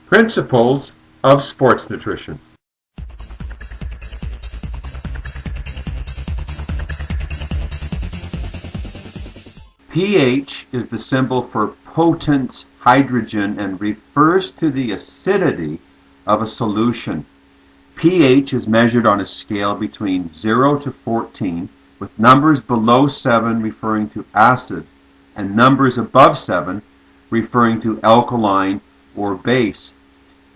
Principles of sports nutrition. pH is the symbol for potent hydrogen and refers to the acidity of a solution. pH is measured on a scale between 0 to 14, with numbers below 7 referring to acid and numbers above 7 referring to alkaline or base.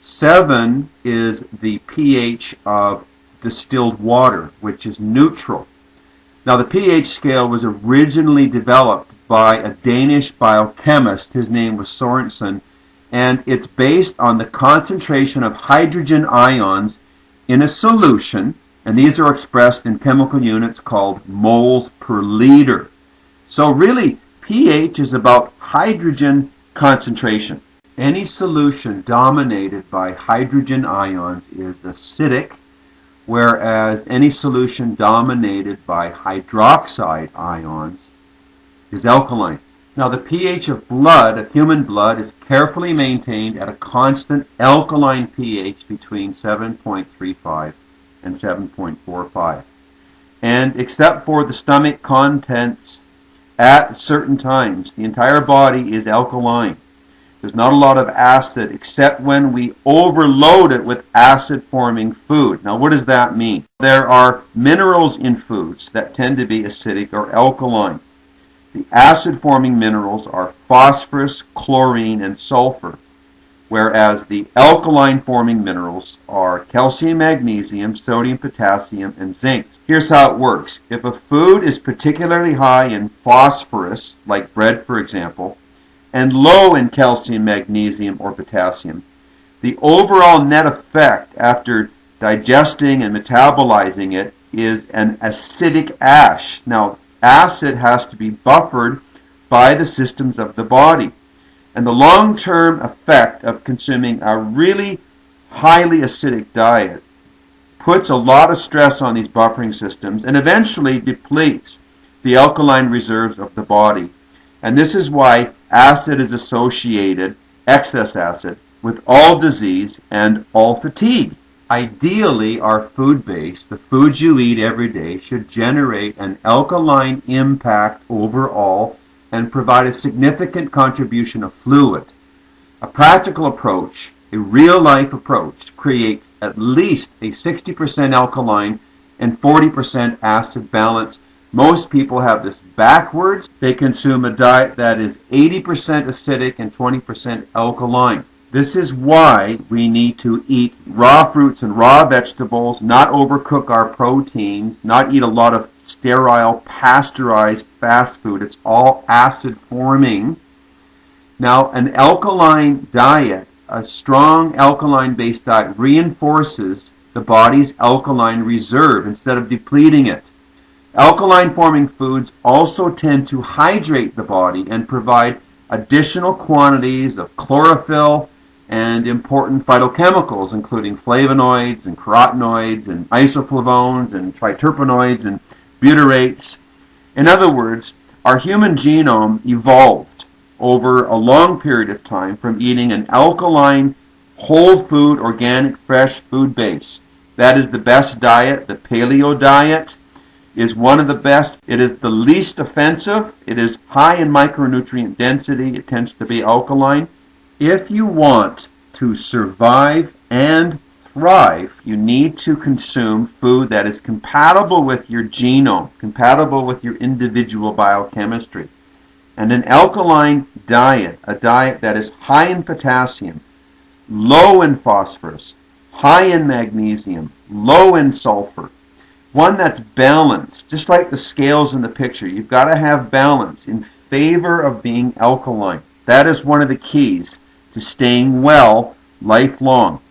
7 is the pH of distilled water, which is neutral. Now, the pH scale was originally developed by a Danish biochemist. His name was Sorensen, and it's based on the concentration of hydrogen ions in a solution, and these are expressed in chemical units called moles per liter. So really, pH is about hydrogen concentration. Any solution dominated by hydrogen ions is acidic, whereas any solution dominated by hydroxide ions is alkaline. Now, the pH of blood, of human blood, is carefully maintained at a constant alkaline pH between 7.35 and 7.45. And except for the stomach contents at certain times, the entire body is alkaline. There's not a lot of acid except when we overload it with acid-forming food. Now, what does that mean? There are minerals in foods that tend to be acidic or alkaline. The acid-forming minerals are phosphorus, chlorine, and sulfur, whereas the alkaline-forming minerals are calcium, magnesium, sodium, potassium, and zinc. Here's how it works. If a food is particularly high in phosphorus, like bread, for example, and low in calcium, magnesium, or potassium, the overall net effect after digesting and metabolizing it is an acidic ash. Now, acid has to be buffered by the systems of the body. And the long-term effect of consuming a really highly acidic diet puts a lot of stress on these buffering systems and eventually depletes the alkaline reserves of the body. And this is why acid is associated, excess acid, with all disease and all fatigue. Ideally, our food base, the foods you eat every day, should generate an alkaline impact overall and provide a significant contribution of fluid. A practical approach, a real-life approach, creates at least a 60% alkaline and 40% acid balance. Most people have this backwards. They consume a diet that is 80% acidic and 20% alkaline. This is why we need to eat raw fruits and raw vegetables, not overcook our proteins, not eat a lot of sterile, pasteurized fast food. It's all acid forming. Now, an alkaline diet, a strong alkaline-based diet, reinforces the body's alkaline reserve instead of depleting it. Alkaline-forming foods also tend to hydrate the body and provide additional quantities of chlorophyll and important phytochemicals, including flavonoids and carotenoids and isoflavones and triterpenoids and butyrates. In other words, our human genome evolved over a long period of time from eating an alkaline, whole food, organic, fresh food base. That is the best diet. The paleo diet is one of the best. It is the least offensive. It is high in micronutrient density. It tends to be alkaline. If you want to survive and thrive, you need to consume food that is compatible with your genome, compatible with your individual biochemistry. And an alkaline diet, a diet that is high in potassium, low in phosphorus, high in magnesium, low in sulfur, one that's balanced, just like the scales in the picture. You've got to have balance in favor of being alkaline. That is one of the keys to staying well lifelong.